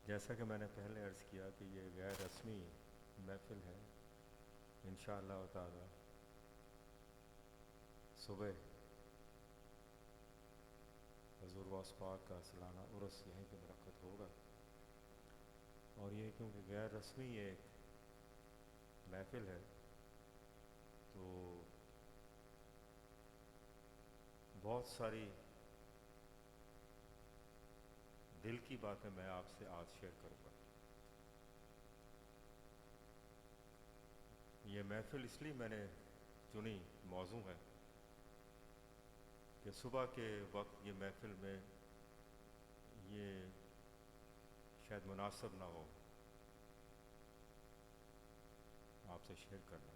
जैसा कि मैंने पहले अर्ज़ किया कि ये गैर रस्मी महफ़िल है। इंशाअल्लाह ताला सुबह हज़ूर गौस पाक का सालाना उर्स यहीं पे मुनक़्क़द होगा। और ये क्योंकि गैर रस्मी एक महफ़िल है तो बहुत सारी दिल की बातें मैं आपसे आज शेयर करूँगा। ये महफ़िल इसलिए मैंने चुनी, मौजू है कि सुबह के वक्त ये महफ़िल में ये शायद मुनासिब ना हो आपसे शेयर करना।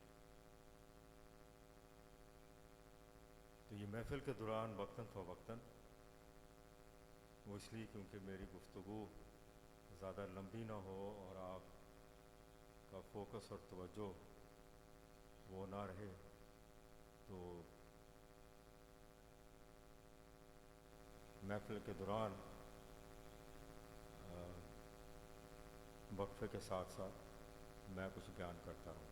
तो ये महफ़िल के दौरान वक्तन फ़वक्तन वो इसलिए क्योंकि मेरी गुफ्तगू ज़्यादा लंबी ना हो और आपका फोकस और तवज्जो वो ना रहे, तो महफ़िल के दौरान वक्फे के साथ साथ मैं कुछ बयान करता रहूँ।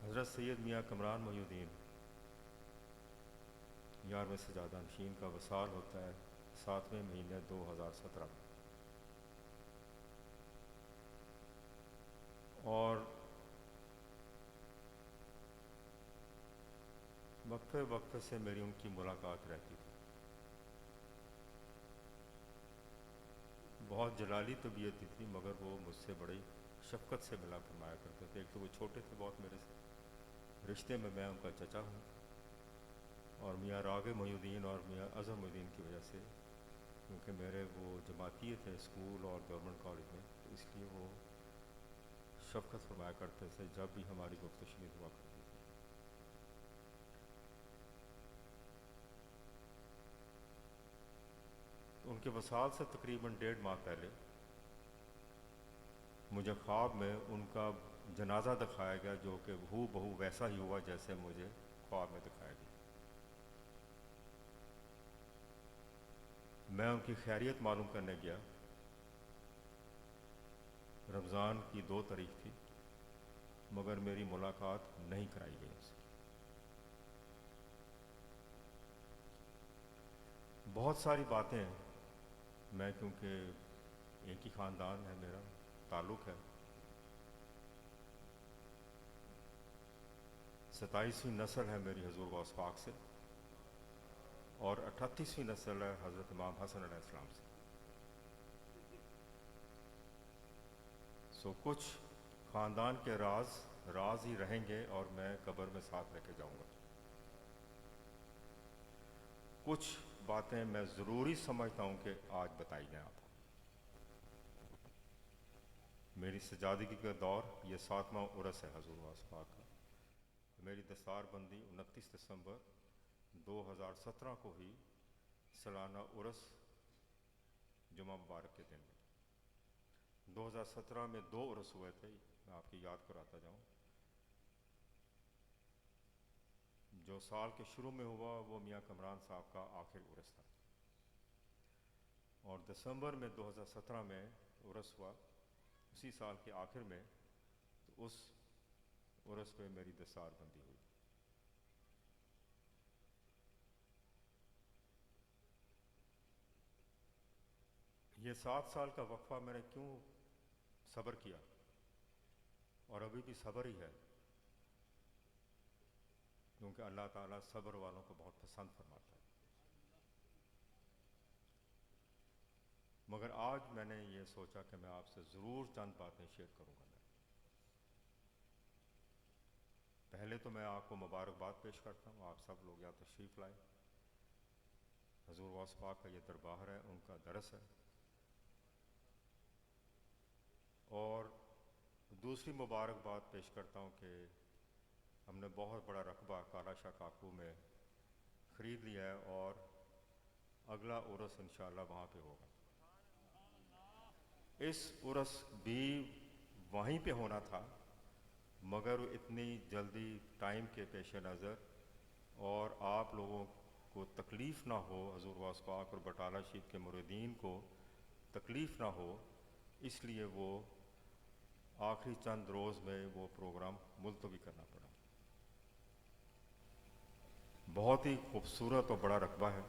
हज़रत सैयद मियाँ कमरान मोहिउद्दीन 11वें सजादा नशीन का वसाल होता है 7वें महीने 2017 में। और वक्फे वक्फे से मेरी उनकी मुलाकात रहती थी। बहुत जलाली तबीयत की थी, मगर वो मुझसे बड़ी शफ़क़त से मिला फरमाया करते थे। एक तो वो छोटे थे बहुत मेरे से, रिश्ते में मैं उनका चचा हूँ, और मियाँ राग़िब मोहिउद्दीन और मियाँ अज़हर मोहिउद्दीन की वजह से, क्योंकि मेरे वो जमाती थे स्कूल और गवर्नमेंट कॉलेज में, तो इसलिए वो शफ़क़त फरमाया करते थे जब भी हमारी गुफ्तगू शुरू हुआ करती थी। तो उनके वसाल से तकरीबन 1.5 माह पहले मुझे ख्वाब में उनका जनाजा दिखाया गया, जो कि हू बहू वैसा ही हुआ जैसे मुझे ख्वाब में दिखाया गया। मैं उनकी खैरियत मालूम करने गया। रमज़ान की 2 तारीख थी, मगर मेरी मुलाकात नहीं कराई गई उनसे। बहुत सारी बातें, मैं क्योंकि एक ही ख़ानदान है, मेरा ताल्लुक़ है, 27वीं नस्ल है मेरी हज़ूर गौस पाक से, और 38वीं नस्ल है हज़रत इमाम हसन अलैहिस्सलाम से। कुछ ख़ानदान के राज ही रहेंगे और मैं कब्र में साथ लेके जाऊँगा। कुछ बातें मैं ज़रूरी समझता हूँ कि आज बताई जाएँ आपको। मेरी सजादगी का दौर ये 7वां उर्स है हज़ूर गौस पाक का। मेरी दस्तारबंदी 29 दिसंबर 2017 को ही सालाना उर्स जुमा मुबारक के दिन में। 2017 में 2 उर्स हुए थे, मैं आपकी याद कराता जाऊँ। जो साल के शुरू में हुआ वो मियाँ कमरान साहब का आखिरी उर्स था, और दिसंबर में 2017 में उर्स हुआ, उसी साल के आखिर में। तो उस उर्स पे मेरी दस्तारबंदी हुई। ये 7 साल का वक्फा मैंने क्यों सब्र किया, और अभी भी सब्र ही है, क्योंकि अल्लाह ताला सब्र वालों को बहुत पसंद फरमाता है। मगर आज मैंने ये सोचा कि मैं आपसे ज़रूर चंद बातें शेयर करूँगा। मैं पहले तो मैं आपको मुबारकबाद पेश करता हूँ, आप सब लोग यहाँ तशरीफ़ लाए। हज़ूर गौस पाक का ये दरबार है, उनका दरस है। और दूसरी मुबारकबाद पेश करता हूँ कि हमने बहुत बड़ा रकबा काला शाह काकू में ख़रीद लिया है, और अगला उर्स इंशाअल्लाह वहाँ पे होगा। इस उर्स भी वहीं पे होना था, मगर इतनी जल्दी टाइम के पेश नज़र और आप लोगों को तकलीफ़ ना हो, हज़ूर गौस पाक और बटाला शरीफ के मुरीदीन को तकलीफ़ ना हो, इसलिए वो आखिरी चंद रोज़ में वो प्रोग्राम मुलतवी करना पड़ा। बहुत ही खूबसूरत और बड़ा रकबा है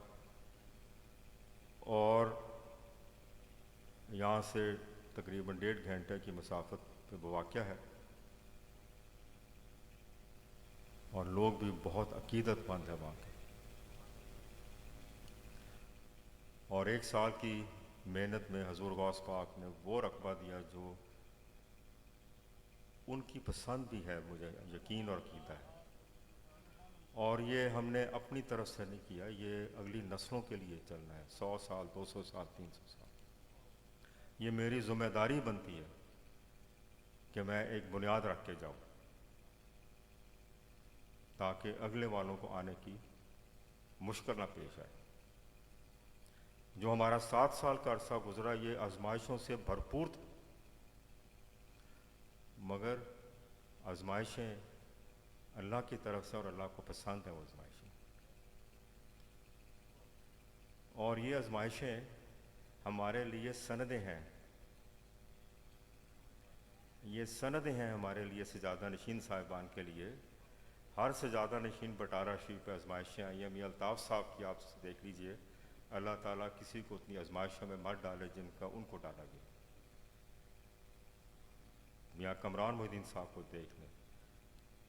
और यहाँ से तकरीबन 1.5 घंटे की मसाफत पे वो वाक़या है और लोग भी बहुत अकीदतमंद है वहाँ के। और 1 साल की मेहनत में हज़ूर गौस पाक ने वो रकबा दिया जो उनकी पसंद भी है, मुझे यकीन और अकीदा है। और ये हमने अपनी तरफ से नहीं किया, ये अगली नस्लों के लिए चलना है, 100 साल, 200 साल, 300 साल। ये मेरी ज़िम्मेदारी बनती है कि मैं एक बुनियाद रख के जाऊँ ताकि अगले वालों को आने की मुश्किल ना पेश आए। जो हमारा 7 साल का अरसा गुजरा ये आजमाइशों से भरपूर था, मगर आजमाइशें अल्लाह की तरफ से और अल्लाह को पसंद है वो आजमाइशें। और ये आजमाइशें हमारे लिए सनदें हैं, ये सनदें हैं हमारे लिए सजादा नशीन साहिबान के लिए। हर सजादा नशीन बटाला शरीफ पर आजमाइशें आई हैं। मियां अल्ताफ़ साहब की आप देख लीजिए, अल्लाह ताला किसी को उतनी आजमाइशों में मत डाले जिनका उनको डाला गया। मियां कमरान मोहिद्दीन साहब को देख लें,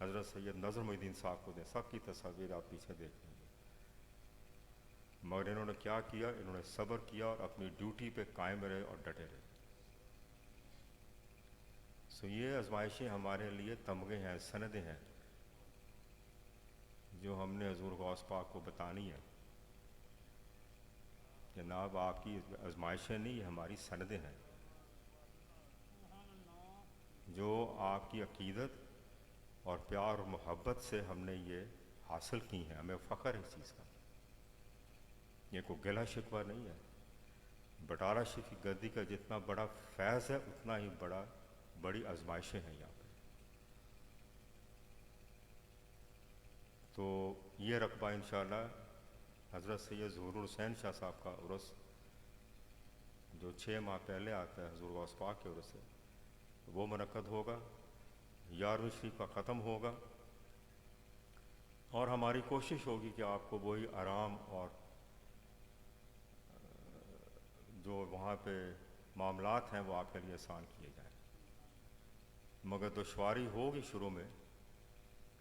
हज़रत सैयद नज़र मोहिद्दीन साहब को दें, सबकी तस्वीर आप पीछे देख लेंगे। मगर इन्होंने क्या किया, इन्होंने सब्र किया और अपनी ड्यूटी पे कायम रहे और डटे रहे। सो ये आजमाइशें हमारे लिए तमगे हैं, सनदें हैं जो हमने हज़ूर गौस पाक को बतानी है कि जनाब आपकी आजमाइशें नहीं, हमारी सनदें हैं जो आपकी अकीदत और प्यार और मोहब्बत से हमने ये हासिल की हैं। हमें फ़ख्र है इस चीज़ का, ये कोई गिला शिकवा नहीं है। बटाला शरीफ की गद्दी का जितना बड़ा फैज़ है उतना ही बड़ी आजमाइशें हैं यहाँ पे। तो ये रकबा इंशाअल्लाह हज़रत सैयद ज़हुरुल हुसैन शाह साहब का उर्स जो 6 माह पहले आता है हज़ूर गौस पाक के उर्स से, वो मुनक्कद होगा। 11वीं शरीफ का ख़त्म होगा और हमारी कोशिश होगी कि आपको वही आराम और जो वहाँ पे मामलात हैं वो आपके लिए आसान किए जाएँ। मगर दुश्वारी होगी शुरू में,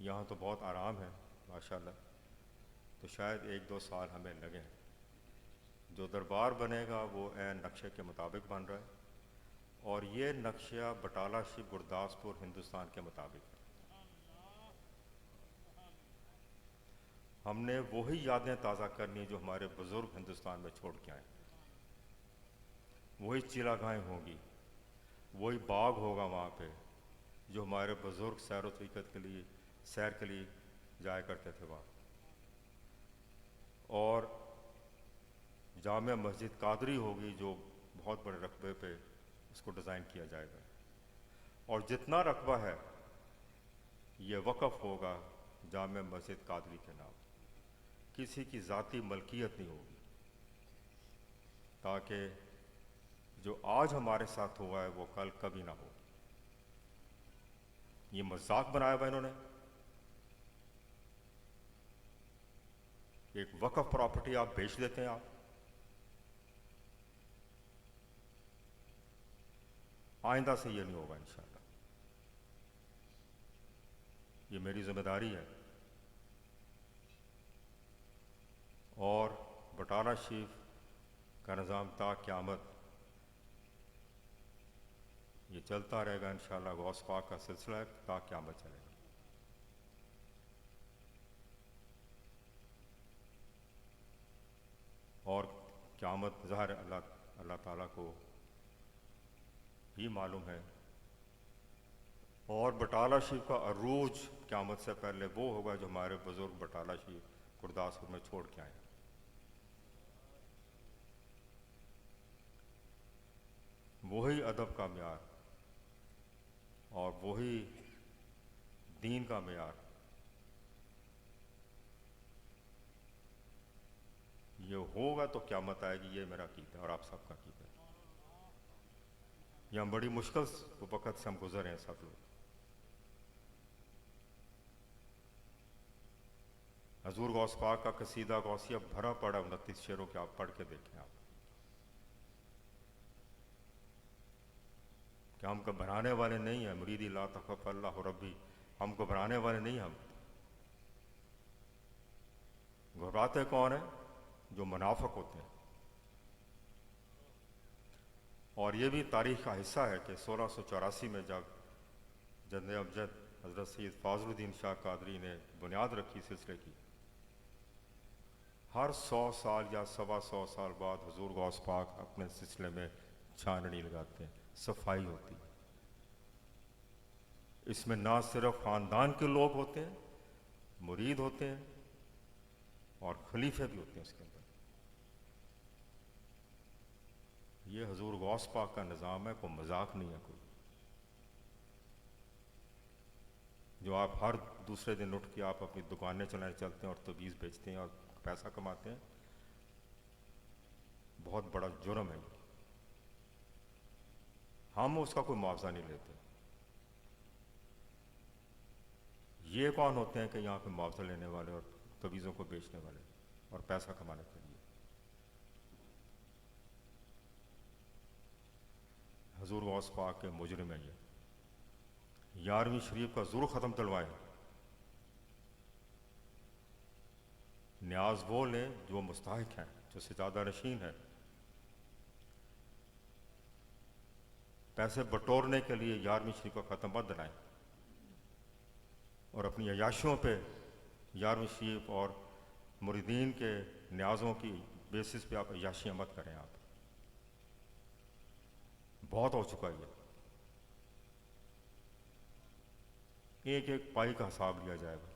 यहाँ तो बहुत आराम है माशाअल्लाह, तो शायद 1-2 साल हमें लगे। जो दरबार बनेगा वो ऐन नक्शे के मुताबिक बन रहा है और ये नक्शा बटाला शरीफ गुरदासपुर हिंदुस्तान के मुताबिक है। हमने वही यादें ताज़ा करनी जो हमारे बुज़ुर्ग हिंदुस्तान में छोड़ के आए। वही चिलागाहें होंगी, वही बाग होगा वहाँ पे जो हमारे बुज़ुर्ग सैर व तरीक़त के लिए सैर के लिए जाया करते थे वहाँ। और जामिया मस्जिद कादरी होगी जो बहुत बड़े रकबे पे उसको डिज़ाइन किया जाएगा। और जितना रकबा है ये वक़फ़ होगा जामिया मस्जिद कादरी के नाम, किसी की ज़ाती मलकियत नहीं होगी, ताकि जो आज हमारे साथ हुआ है वो कल कभी ना हो। ये मजाक बनाया हुआ इन्होंने, एक वक़फ़ प्रॉपर्टी आप बेच देते हैं, आप आइंदा से ये नहीं होगा इंशाअल्लाह। ये मेरी जिम्मेदारी है। और बटाला शरीफ का निज़ाम ता क़यामत ये चलता रहेगा इंशाअल्लाह। गौस पाक का सिलसिला ता क़यामत चलेगा। और क़यामत ज़ाहिर अल्लाह ताला को ही मालूम है। और बटाला शरीफ का अरूज क़यामत से पहले वो होगा जो हमारे बुज़ुर्ग बटाला शरीफ गुरदासपुर में छोड़ के आए। वही अदब का म्यार और वही दीन का म्यार ये होगा तो क़यामत आएगी, ये मेरा अक़ीदा और आप सबका अक़ीदा है। यहाँ बड़ी मुश्किल वक़्त से हम गुजर हैं सब लोग। हजूर गौस पाक का कसीदा गौसिया भरा पड़ा 29 शेरों के, आप पढ़ के देखें आप। कि हम घबराने वाले नहीं हैं, मुरीदी ला तखफ अल्लाह रब्बी, हम घबराने वाले नहीं। हम घबराते कौन है? जो मुनाफिक होते हैं। और ये भी तारीख का हिस्सा है कि 1684 में जब जद अमजद हज़रत सैयद फ़ाज़लुद्दीन शाह कादरी ने बुनियाद रखी सिलसिले की, हर 100 साल या 125 साल बाद हुजूर गौस पाक अपने सिलसिले में छाननी लगाते हैं, सफाई होती है। इसमें ना सिर्फ ख़ानदान के लोग होते हैं, मुरीद होते हैं और खलीफे भी होते हैं इसके अंदर। ये हुजूर गौस पाक का निज़ाम है, कोई मजाक नहीं है। कोई जो आप हर दूसरे दिन उठ के आप अपनी दुकानें चलाने चलते हैं और तवीज़ बेचते हैं और पैसा कमाते हैं, बहुत बड़ा जुर्म है। हम उसका कोई मुआवजा नहीं लेते। ये कौन होते हैं कि यहाँ पे मुआवजा लेने वाले और तवीज़ों को बेचने वाले और पैसा कमाने के लिए? हुजूर गौस पाक के मुजरिम है ये। 11वीं शरीफ का ज़रूर ख़त्म दिलवाएं। न्याज वो लें जो मुस्तहिक हैं, जो सजादा नशीन है। पैसे बटोरने के लिए 11वीं शरीफ का ख़त्म मत दिलाएं और अपनी अयाशियों पे 11वीं शरीफ और मुरीदीन के न्याज़ों की बेसिस पे आप अयाशियाँ मत करें। आप बहुत हो चुका है। एक एक पाई का हिसाब लिया जाएगा,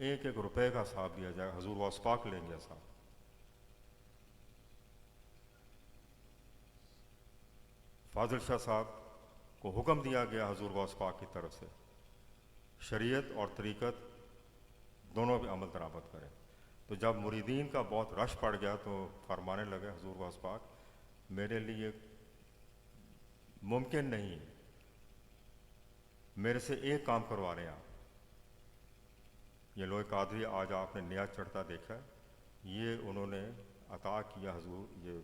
एक एक रुपए का हिसाब लिया जाएगा। हुजूर गौस पाक लेंगे हिसाब। फाजिल शाह साहब को हुक्म दिया गया हुजूर गौस पाक की तरफ से, शरीयत और तरीक़त दोनों भी अमल दरामद करें। तो जब मुरीदीन का बहुत रश पड़ गया तो फरमाने लगे हुजूर गौस पाक, मेरे लिए मुमकिन नहीं है, मेरे से एक काम करवा रहे हैं आप। ये लोहे कादरी आज आपने नया चढ़ता देखा, ये उन्होंने अता किया हुजूर ये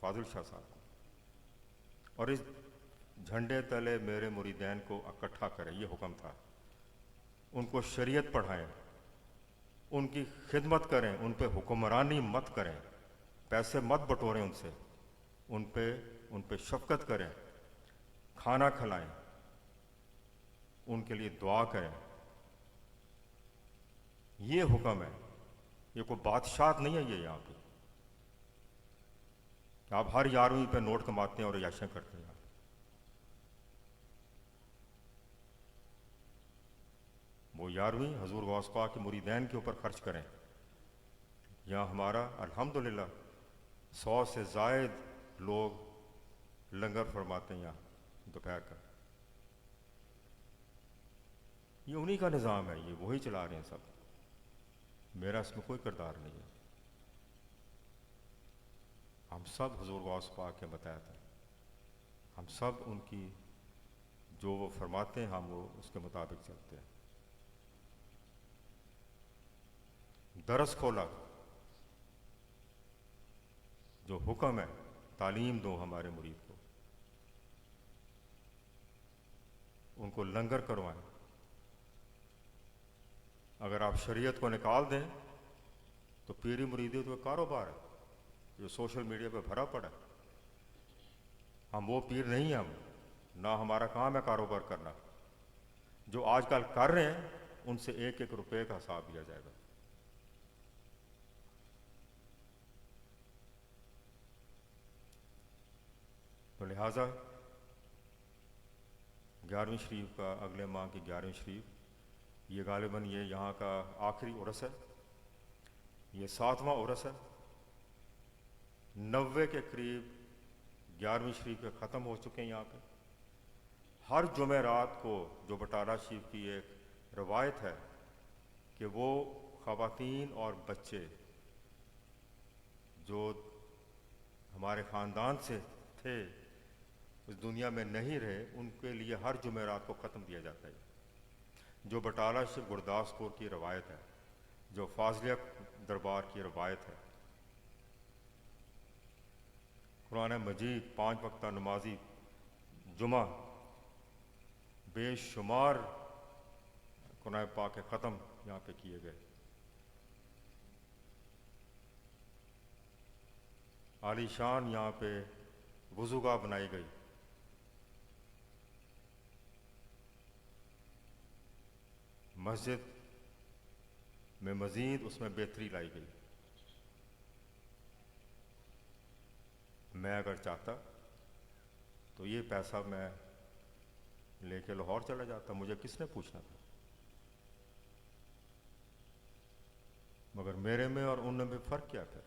फाजिल शाह साहब को, और इस झंडे तले मेरे मुरीदैन को इकट्ठा करें, ये हुक्म था। उनको शरीयत पढ़ाएं, उनकी खिदमत करें, उन पे हुक्मरानी मत करें, पैसे मत बटोरें उनसे, उन पे शफकत करें, खाना खिलाएं, उनके लिए दुआ करें। ये हुक्म है, ये कोई बादशाह नहीं है। ये यहाँ पे आप हर 11वीं पे नोट कमाते हैं और याशें करते हैं। वो 11वीं हुजूर गौस पाक के मुरीदैन के ऊपर खर्च करें। यहाँ हमारा अल्हम्दुलिल्लाह 100 से ज़ायद लोग लंगर फरमाते हैं यहाँ दोपहर का। ये उन्हीं का निज़ाम है, ये वही चला रहे हैं सब। मेरा इसमें कोई किरदार नहीं है। हम सब हुजूर गौस पाक के बताया था, हम सब उनकी जो वो फरमाते हैं हम वो उसके मुताबिक चलते हैं। दरस खोला, जो हुक्म है तालीम दो हमारे मुरीद को, उनको लंगर करवाएं। अगर आप शरीयत को निकाल दें तो पीरी मुरीदी तो कारोबार है जो सोशल मीडिया पे भरा पड़ा है। हम वो पीर नहीं हैं, हम ना हमारा काम है कारोबार करना। जो आजकल कर रहे हैं उनसे एक एक रुपए का हिसाब लिया जाएगा। तो लिहाजा 11वीं शरीफ का, अगले माह की 11वीं शरीफ, ये गालिबन ये यहाँ का आखिरी उर्स है, ये 7वां उर्स है। 90 के करीब 11वीं शरीफ के ख़त्म हो चुके हैं यहाँ पे। हर जुमेरात को जो बटाला शरीफ की एक रवायत है कि वो ख़वातीन और बच्चे जो हमारे ख़ानदान से थे, उस दुनिया में नहीं रहे, उनके लिए हर जुमेरात को ख़त्म किया जाता है। जो बटाला शिव गुरदासपुर की रवायत है, जो फाज़िलिया दरबार की रवायत है, कुरान मजीद 5 वक्ता नमाजी जुमा बेशुमार कुरान पाक के ख़त्म यहाँ पे किए गए। आलीशान यहाँ पे वज़ूगाह बनाई गई। मस्जिद में मज़ीद उसमें बेहतरी लाई गई। मैं अगर चाहता तो ये पैसा मैं लेके लाहौर चला जाता, मुझे किसने पूछना था। मगर मेरे में और उनमें भी फ़र्क क्या फिर?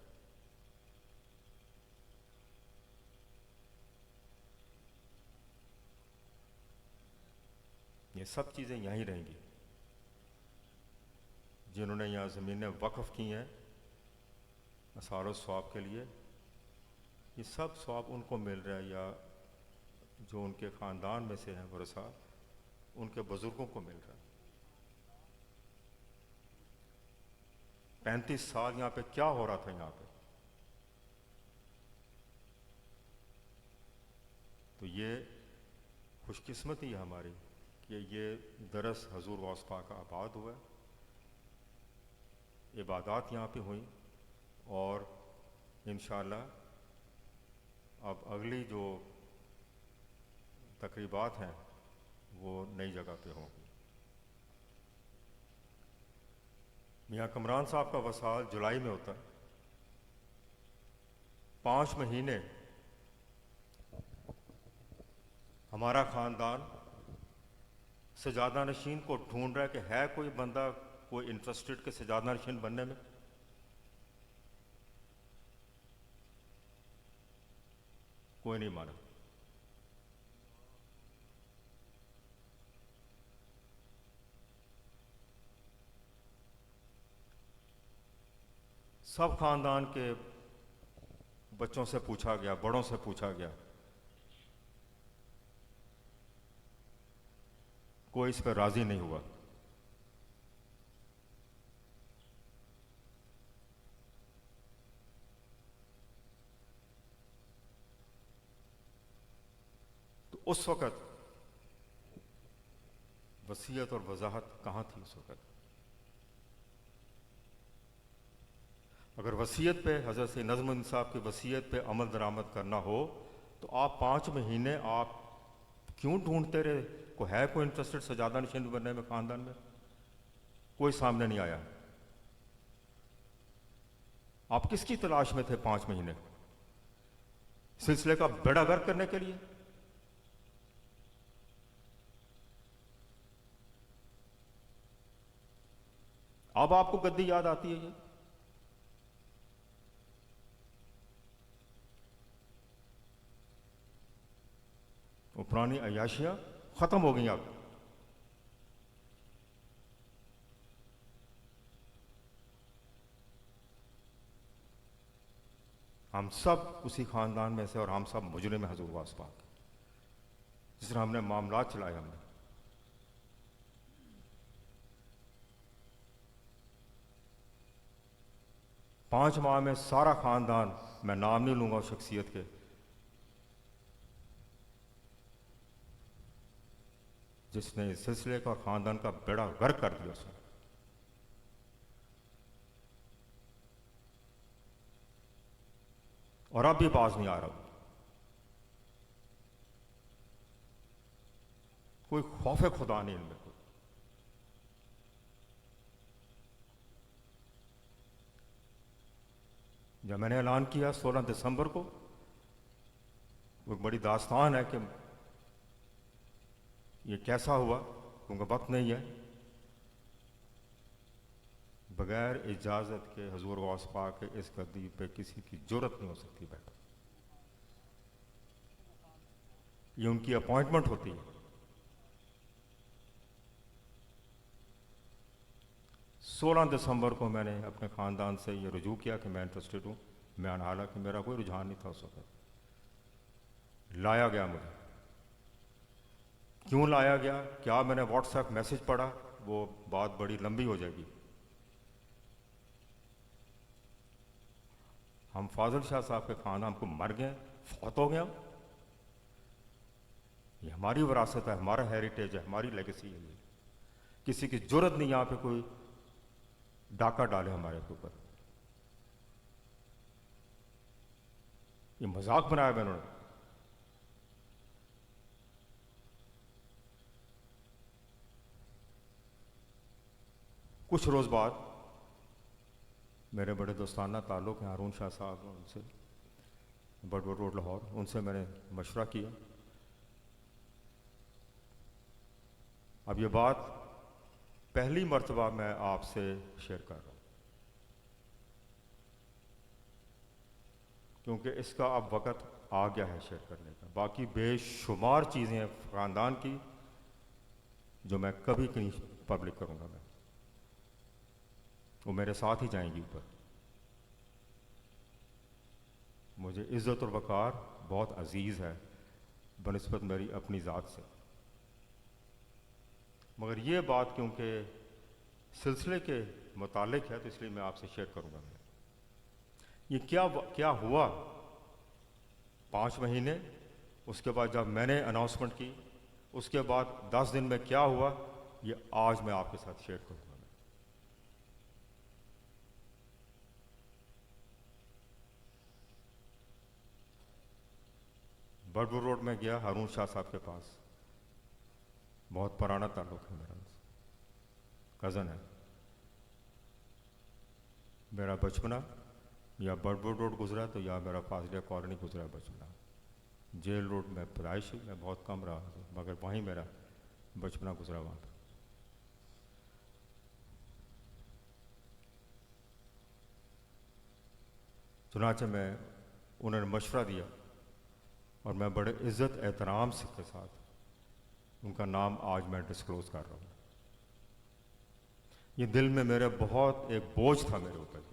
ये सब चीज़ें यहीं रहेंगी। जिन्होंने यहाँ ज़मीनें वक़्फ़ की हैं असार स्वाब के लिए, ये सब स्वाब उनको मिल रहा है, या जो उनके ख़ानदान में से हैं वरसा, उनके बुज़ुर्गों को मिल रहा है। 35 साल यहाँ पे क्या हो रहा था यहाँ पे? तो ये खुशकिस्मती है हमारी कि ये दरस हजूर गौस पाक का आबाद हुआ है, इबादत यहाँ पे हुई, और इंशाअल्लाह अब अगली जो तकरीबात हैं वो नई जगह पे होंगी। मियाँ कमरान साहब का वसाल जुलाई में होता है। 5 महीने हमारा ख़ानदान सजादा नशीन को ढूंढ रहा है कि है कोई बंदा, कोई इंटरेस्टेड के सजादा नशीन बनने में। कोई नहीं माना। सब ख़ानदान के बच्चों से पूछा गया, बड़ों से पूछा गया, कोई इस पर राज़ी नहीं हुआ। तो उस वक़्त वसीयत और वजाहत कहाँ थी उस वक़्त? अगर वसीयत पे, हज़रत सैयद नज़मुद्दीन साहब की वसीयत पे अमल दरामद करना हो तो आप 5 महीने आप क्यों ढूंढते रहे? को है कोई इंटरेस्टेड सजादा नशीन बनने में ख़ानदान में? कोई सामने नहीं आया। आप किसकी तलाश में थे 5 महीने? सिलसिले का बेड़ा गर्क करने के लिए? अब आपको गद्दी याद आती है? ये वो पुरानी अयाशियां खत्म हो गई। अब हम सब उसी खानदान में से, और हम सब मुजरिम में हजूर वास पाक, जिस तरह हमने मामला चलाए। हमने 5 माह में सारा खानदान, मैं नाम नहीं लूंगा उस शख्सियत के, जिसने इस सिलसिले का खानदान का बेड़ा गर्क कर दिया उसने। और अब भी बाज नहीं आ रहा। कोई खौफ खुदा नहीं इनमें। जब मैंने ऐलान किया 16 दिसंबर को, वो एक बड़ी दास्तान है कि ये कैसा हुआ, क्योंकि वक्त नहीं है। बगैर इजाज़त के हजूर गौस पाक के इस गद्दी पे किसी की जुर्रत नहीं हो सकती बैठ। ये उनकी अपॉइंटमेंट होती है। 16 दिसंबर को मैंने अपने ख़ानदान से ये रुजू किया कि मैं इंटरेस्टेड हूँ मैं, हालांकि मेरा कोई रुझान नहीं था उस वक्त, लाया गया मुझे। क्यों लाया गया, क्या मैंने व्हाट्सएप मैसेज पढ़ा, वो बात बड़ी लंबी हो जाएगी। हम फाजिल शाह साहब के खानदान को मर गए, फौत हो गया। ये हमारी विरासत है, हमारा हेरिटेज है, हमारी लेगेसी है। ये किसी की जरूरत नहीं यहां पे कोई डाका डाले हमारे ऊपर। ये मजाक बनाया है उन्होंने। कुछ रोज बाद मेरे बड़े दोस्ताना ताल्लुक हैं हारून शाह साहब, उनसे, बडवुड रोड लाहौर, उनसे मैंने मशवरा किया। अब ये बात पहली मर्तबा मैं आपसे शेयर कर रहा हूं, क्योंकि इसका अब वक़्त आ गया है शेयर करने का। बाकी बेशुमार चीज़ें हैं ख़ानदान की जो मैं कभी कहीं पब्लिक करूंगा, मैं, वो मेरे साथ ही जाएंगी ऊपर। मुझे इज़्ज़त और वक़ार बहुत अजीज़ है बनिस्बत मेरी अपनी ज़ात से, मगर ये बात क्योंकि सिलसिले के मुतालिक है तो इसलिए मैं आपसे शेयर करूंगा। मैं, ये क्या हुआ 5 महीने, उसके बाद जब मैंने अनाउंसमेंट की, उसके बाद 10 दिन में क्या हुआ, ये आज मैं आपके साथ शेयर करूंगा। बडवुड रोड में गया हारून शाह साहब के पास, बहुत पुराना ताल्लुक है मेरा, कज़न है। मेरा बचपना या बडवुड रोड गुजरा तो या मेरा फाजिलिया कॉलोनी गुजरा बचपना। जेल रोड में पैदाइश हुई, मैं बहुत कम रहा, मगर वहीं मेरा बचपना गुजरा वहाँ पर। चुनाचे में उन्होंने मशवरा दिया और मैं बड़े इज़्ज़त एहतराम से के साथ उनका नाम आज मैं डिस्क्लोज़ कर रहा हूँ। ये दिल में मेरे बहुत एक बोझ था मेरे ऊपर,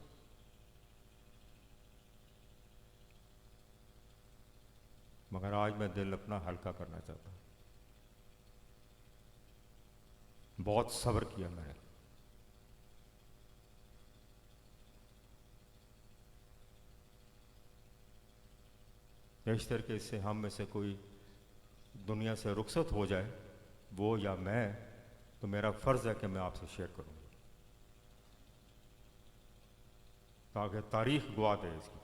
मगर आज मैं दिल अपना हल्का करना चाहता हूँ। बहुत सब्र किया मैंने, इस तरीके से हम में से कोई दुनिया से रुखसत हो जाए, वो या मैं, तो मेरा फ़र्ज़ है कि मैं आपसे शेयर करूँ ताकि तारीख गवाह दे इसकी।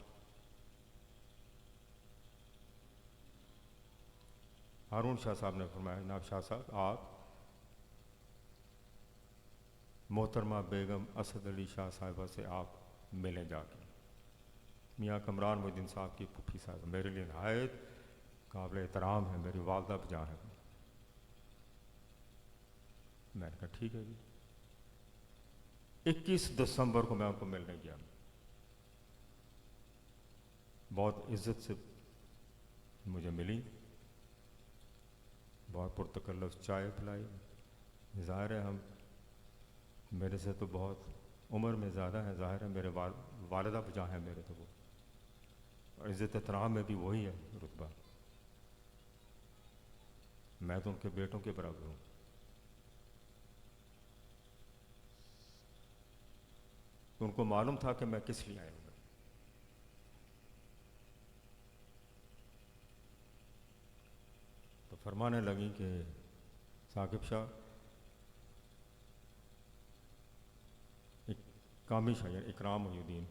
हारून शाह साहब ने फरमाया, जनाब शाह साहब, आप मोहतरमा बेगम असद अली शाह साहिबा से आप मिलें जाके। मियाँ कमरान मोहद्दीन साहब की पुप्पी साहब मेरे लिए नहायत काबिल एहतराम है, मेरी वालदा बजा है। मैंने कहा ठीक है जी। 21 दिसंबर को मैं उनको मिलने गया, बहुत इज्जत से मुझे मिली, बहुत पुरतकल्लुफ़ चाय पिलाई। ज़ाहिर है हम मेरे से तो बहुत उम्र में ज़्यादा है, ज़ाहिर है मेरे वालिदा बजा है मेरे, तो वो और इज़्ज़त एहतराम में भी वही है रुतबा, मैं तो उनके बेटों के बराबर हूँ। तो उनको मालूम था कि मैं किस लिए आया हूँ। तो फरमाने लगी कि साकिब शाह, कामी शाह या इकराम मोहिउद्दीन,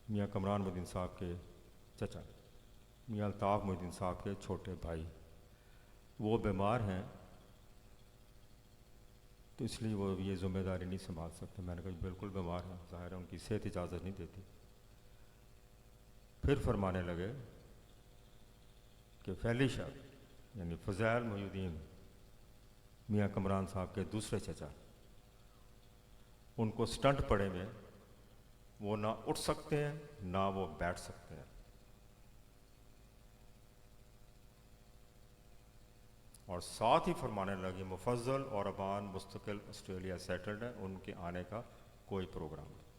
मियाँ कमरान मोहिउद्दीन साहब के चचा, मियाँ अल्ताफ़ मोहिउद्दीन साहब के छोटे भाई, वो बीमार हैं तो इसलिए वो ये ज़िम्मेदारी नहीं संभाल सकते। मैंने कहा बिल्कुल बीमार हैं, ज़ाहिर है उनकी सेहत इजाज़त नहीं देती। फिर फरमाने लगे कि फैली शाह यानी फ़ज़ैल मोहिउद्दीन, मियाँ कमरान साहब के दूसरे चचा, उनको स्टंट पड़े में, वो ना उठ सकते हैं ना वो बैठ सकते हैं, और साथ ही फरमाने लगे मुफज्जल और अबान मुस्तकिल ऑस्ट्रेलिया सेटल्ड है, उनके आने का कोई प्रोग्राम नहीं।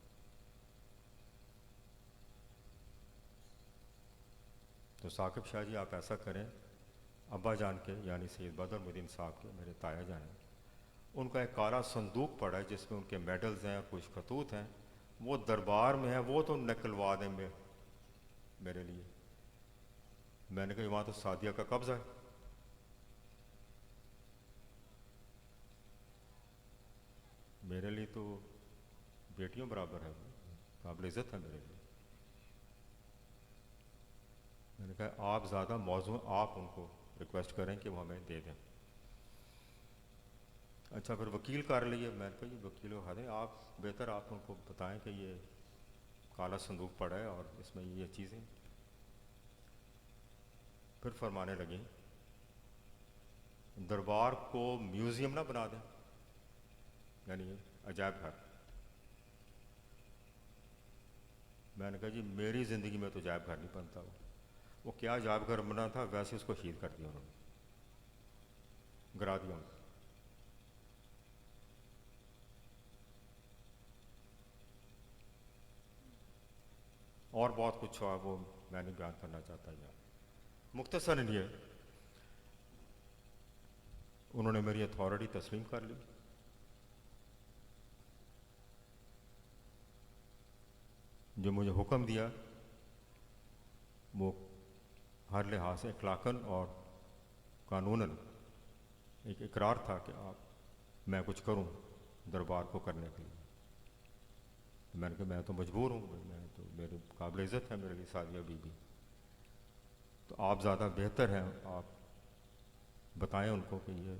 तो साकिब शाह जी आप ऐसा करें, अब्बा जान के यानी सैयद बदरुद्दीन साहब के, मेरे ताया जान हैं, उनका एक काला संदूक पड़ा है जिसमें उनके मेडल्स हैं, कुछ खतूत हैं, वो दरबार में है, वो तो निकलवा दें मेरे लिए। मैंने कहा वहाँ तो सादिया का कब्ज़ा है। मेरे लिए तो बेटियों बराबर है, काबिल इज़्ज़त है मेरे लिए। मैंने कहा आप ज़्यादा मौजू, आप उनको रिक्वेस्ट करें कि वो हमें दे दें। अच्छा फिर वकील कर लिए। मैंने कहा ये वकील को दें, आप बेहतर आप उनको बताएं कि ये काला संदूक पड़ा है और इसमें ये चीज़ें। फिर फरमाने लगी दरबार को म्यूज़ियम ना बना दें, यानी अजायब घर। मैंने कहा जी मेरी ज़िंदगी में तो अजायब घर नहीं बनता। वो क्या अजायब घर बना था, वैसे उसको शहीद कर दिया उन्होंने, गिरा दिया उनको। और बहुत कुछ हुआ, वो मैं नहीं बयान करना चाहता यहाँ। मुख्तसरन ये उन्होंने मेरी अथॉरिटी तस्लीम कर ली। जो मुझे हुक्म दिया वो हर लिहाज से अखलाकन और कानूनन एक इकरार था कि आप मैं कुछ करूं दरबार को करने के लिए। तो मैंने कहा मैं तो मजबूर हूँ, मैं तो, मेरे काबिल इज़्ज़त है मेरे लिए सादिया बीबी। तो आप ज़्यादा बेहतर हैं, आप बताएं उनको कि ये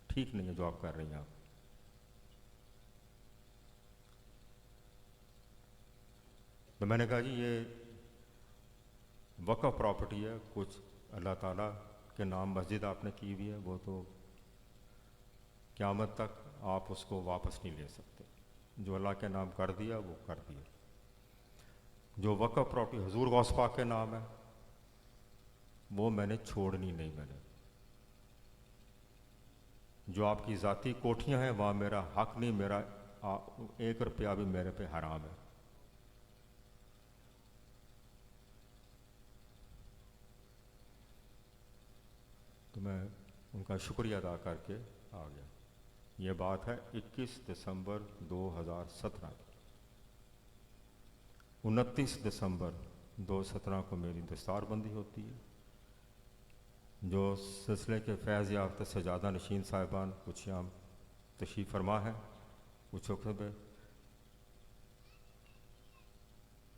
ठीक नहीं है जो आप कर रही हैं। आप तो मैंने कहा जी ये वक़्फ़ प्रॉपर्टी है, कुछ अल्लाह ताला के नाम मस्जिद आपने की हुई है, वो तो क़यामत तक आप उसको वापस नहीं ले सकते। जो अल्लाह के नाम कर दिया वो कर दिया। जो वक़्फ़ प्रॉपर्टी हुज़ूर गौस पाक के नाम है वो मैंने छोड़नी नहीं। मैंने जो आपकी ज़ाती कोठियाँ हैं वहाँ मेरा हक नहीं, मेरा 1 रुपया भी मेरे पे हराम है। तो मैं उनका शुक्रिया अदा करके आ गया। ये बात है 21 दिसंबर 2017 की। 29 दिसंबर 2017 को मेरी दस्तारबंदी होती है। जो सिलसिले के फैज़ याफ्ता सजादा नशीन साहिबान कुछ यहाँ तशरीफ़ फरमा है, कुछ वक्त में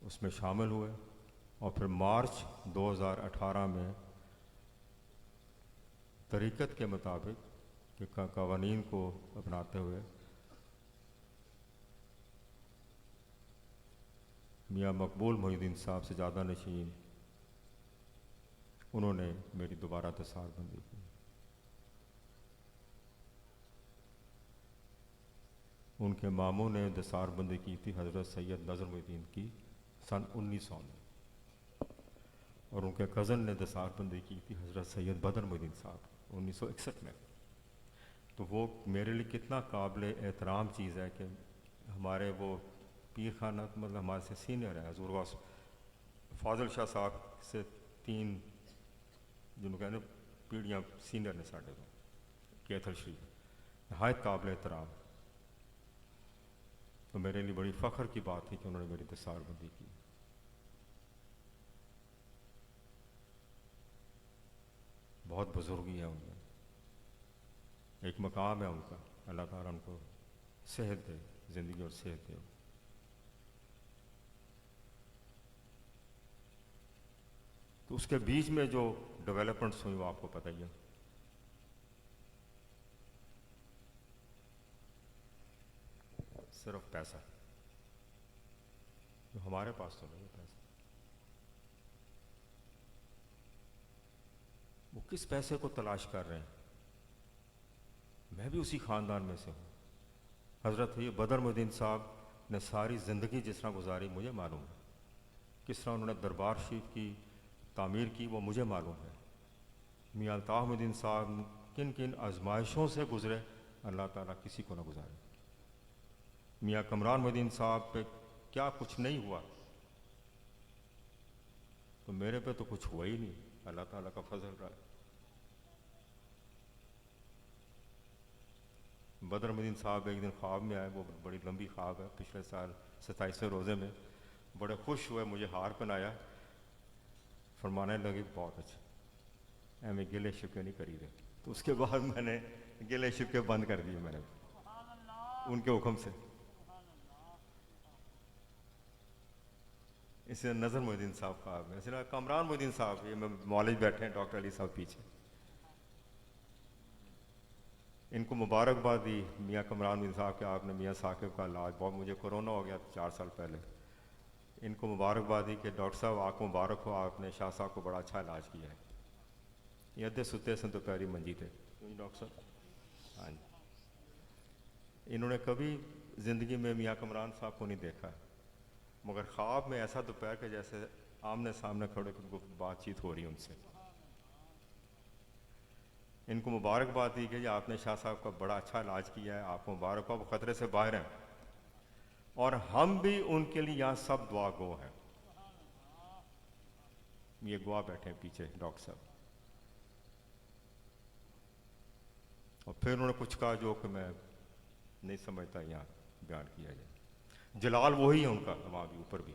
उसमें शामिल हुए। और फिर मार्च 2018 में तरीक़त के मुताबिक कि क़वानीन को अपनाते हुए मियाँ मकबूल मोहिउद्दीन साहब सजादा नशीन, उन्होंने मेरी दोबारा दस्तारबंदी की। उनके मामू ने दस्तारबंदी की थी हज़रत सैयद नज़रुद्दीन की सन 1900 में, और उनके कज़न ने दस्तारबंदी की थी हज़रत सैयद बदरुद्दीन साहब 1961 में। तो वो मेरे लिए कितना काबिल एहतराम चीज़ है कि हमारे वो पीर खाना मतलब हमारे से सीनियर है, हज़ूर गौस फाजिल शाह साहब से 3 जिन्होंने कहने पीढ़ियाँ सीनियर ने साढ़े को कैथल शरीफ, नहायत काबिल एहतराम। तो मेरे लिए बड़ी फ़ख्र की बात थी कि उन्होंने मेरी दस्तारबंदी की। बहुत बुजुर्गी है उनमें, एक मकाम है उनका, अल्लाह ताला उनको सेहत दे, ज़िंदगी और सेहत दे। तो उसके बीच में जो डेवलपमेंट्स हुई वो आपको पता ही है। सिर्फ पैसा, जो हमारे पास तो नहीं है पैसा। वो किस पैसे को तलाश कर रहे हैं। मैं भी उसी ख़ानदान में से हूँ। हज़रत ये बदरुद्दीन साहब ने सारी ज़िंदगी जिस तरह गुजारी मुझे मालूम है, किस तरह उन्होंने दरबार शरीफ की तामीर की वो मुझे मालूम है। मियाँ अल्ताफ़ मोहद्दीन साहब किन किन आजमाइशों से गुज़रे, अल्लाह ताला किसी को ना गुजारे। मियाँ कमरान मोहद्दीन साहब पे क्या कुछ नहीं हुआ। तो मेरे पे तो कुछ हुआ ही नहीं, अल्लाह ताला का फजल रहा। बदरमुद्दीन साहब एक दिन ख्वाब में आए, वो बड़ी लंबी ख्वाब है, पिछले साल 27वें रोज़े में बड़े खुश हुए, मुझे हार पहनाया, फरमाने लगे बहुत अच्छा, एवं गिले शिकवे नहीं करी दे। तो उसके बाद मैंने गिले शिकवे बंद कर दिए मैंने उनके हुक्म से। इसे नज़र मोहद्दीन साहब ख्वाब में, इसे कमरान मोहद्दीन साहब, ये मैं मौलवी बैठे हैं, डॉक्टर अली साहब पीछे, इनको मुबारकबाद दी मियाँ कमरान मोहद्दीन साहब के, आपने मियाँ साकिब का इलाज, बहुत मुझे कोरोना हो गया 4 साल पहले, इनको मुबारकबाद दी कि डॉक्टर साहब आपको मुबारक हो, आपने शाह साहब को बड़ा अच्छा इलाज किया है। ये अद्धे सुते सन दोपहरी मंजी थे डॉक्टर साहब। हाँ जी, इन्होंने कभी ज़िंदगी में मियाँ कमरान साहब को नहीं देखा, मगर ख्वाब में ऐसा दोपहर के जैसे आमने सामने खड़े बातचीत हो रही उनसे। इनको मुबारकबाद दी कि आपने शाह साहब का बड़ा अच्छा इलाज किया है, आपको मुबारक हो, वो ख़तरे से बाहर हैं, और हम भी उनके लिए यहाँ सब दुआ गो हैं। ये गवाह बैठे हैं पीछे डॉक्टर साहब। और फिर उन्होंने कुछ कहा जो कि मैं नहीं समझता यहाँ बयान किया जाए। जलाल वही है उनका, वहाँ भी ऊपर भी।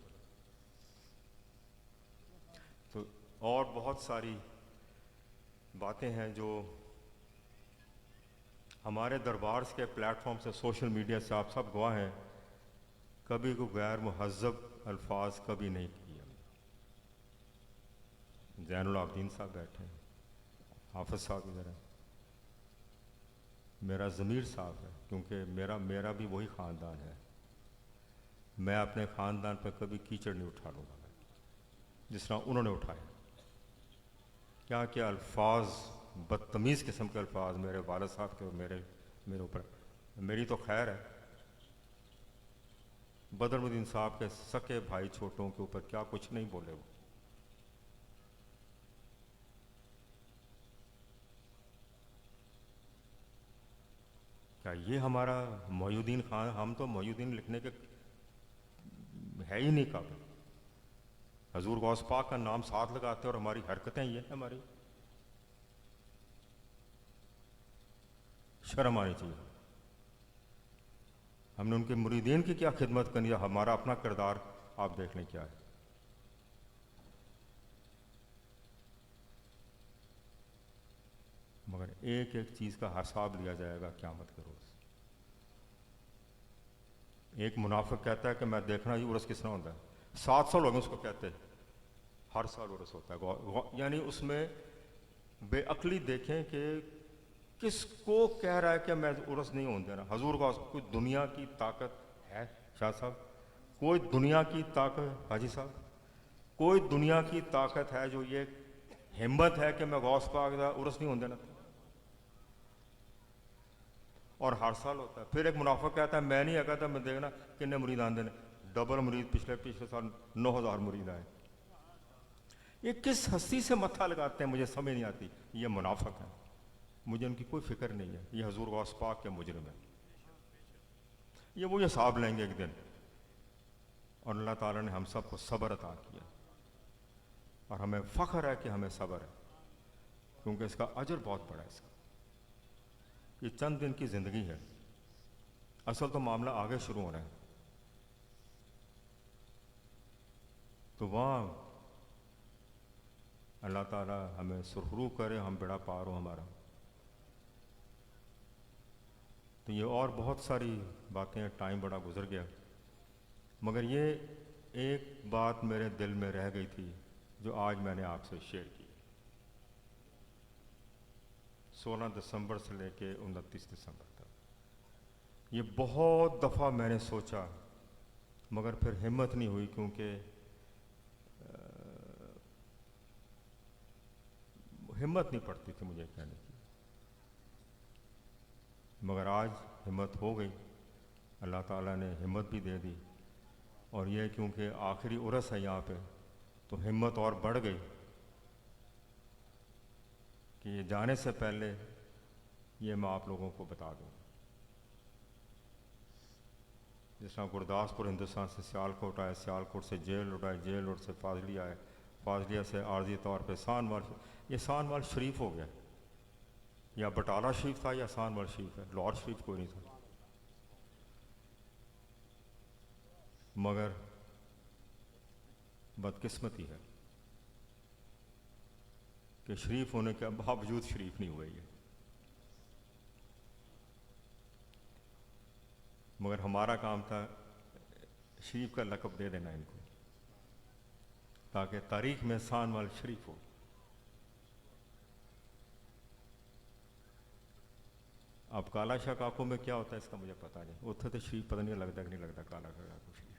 तो और बहुत सारी बातें हैं जो हमारे दरबार के प्लेटफॉर्म से, सोशल मीडिया से, आप सब गवाह हैं, कभी कोई गैर मुहज़्ज़ब अल्फाज कभी नहीं किए। ज़ैनुल आबदीन साहब बैठे हैं, हाफिज़ साहब इधर हैं, मेरा ज़मीर साफ है, क्योंकि मेरा भी वही ख़ानदान है। मैं अपने ख़ानदान पर कभी कीचड़ नहीं उठा लूँगा जिस तरह उन्होंने उठाया। क्या क्या अल्फाज, बदतमीज़ किस्म के अल्फाज मेरे वालिद साहब के और मेरे ऊपर। मेरी तो खैर है, बदरमुद्दीन साहब के सके भाई छोटों के ऊपर क्या कुछ नहीं बोले वो। क्या ये हमारा मोहिउद्दीन खान, हम तो मोहिउद्दीन लिखने के है ही नहीं काबिल। हजूर गौस पाक का नाम साथ लगाते और हमारी हरकतें ये है, हमारी शर्म आनी चाहिए। हमने उनके मुरीदीन की क्या खिदमत करनी है, हमारा अपना किरदार आप देख लें क्या है। मगर एक एक चीज़ का हिसाब लिया जाएगा क़यामत के रोज़। एक मुनाफिक कहता है कि मैं देखना ही उर्स किस तरह होता है, 700 लोग उसको कहते हैं हर साल उर्स होता है, यानी उसमें बेअक्ली देखें कि किसको कह रहा है कि मैं उर्स नहीं होने देना। हजूर का कोई दुनिया की ताकत है शाह साहब, कोई दुनिया की ताकत, हाजी साहब, कोई दुनिया की ताकत है जो ये हिम्मत है कि मैं गौस पाक का उर्स नहीं होने देना। और हर साल होता है। फिर एक मुनाफा कहता है मैं नहीं कहता, मैं देखना किन्ने मुरीद आंदे ने, डबल मुरीद पिछले साल 9000 मुरीद आए। ये किस हस्ती से मत्था लगाते हैं मुझे समझ नहीं आती। ये मुनाफिक है, मुझे उनकी कोई फिक्र नहीं है। ये हजूर गौस पाक के मुजरिम है, ये वो हिसाब लेंगे एक दिन। और अल्लाह ताला ने हम सबको सब्र अता किया और हमें फ़ख्र है कि हमें सब्र है, क्योंकि इसका अजर बहुत बड़ा है। इसका ये चंद दिन की ज़िंदगी है, असल तो मामला आगे शुरू होना है। तो वहाँ अल्लाह ताला हमें सुरखरू करे, हम बेड़ा पार हो हमारा। तो ये और बहुत सारी बातें, टाइम बड़ा गुजर गया, मगर ये एक बात मेरे दिल में रह गई थी जो आज मैंने आपसे शेयर की। 16 दिसंबर से लेके 29 दिसंबर तक ये बहुत दफ़ा मैंने सोचा, मगर फिर हिम्मत नहीं हुई, क्योंकि हिम्मत नहीं पड़ती थी मुझे कहने की। मगर आज हिम्मत हो गई, अल्लाह ताला ने हिम्मत भी दे दी। और ये क्योंकि आखिरी उर्स है यहाँ पे, तो हिम्मत और बढ़ गई कि ये जाने से पहले ये मैं आप लोगों को बता दूँ। जिस तरह गुरदासपुर हिंदुस्तान से सियालकोट आए, सियालकोट से जेल रोड आए, जेल रोड से फाजली आए, फाजलिया से आर्जी तौर पे सानवाल, ये सानवाल शरीफ हो गया, या बटाला शरीफ था या सानवाल शरीफ है, लाहौर शरीफ कोई नहीं था। मगर बदकिस्मती है कि शरीफ होने के बावजूद शरीफ नहीं हुए ये। मगर हमारा काम था शरीफ का लक़ब दे देना इनको, ताकि तारीख में सानवाल शरीफ हो। अब काला शाह काको में क्या होता है इसका मुझे पता नहीं, उत्थे तो शरीफ पता नहीं लगता कि नहीं लगता काला शाह काको शरीफ।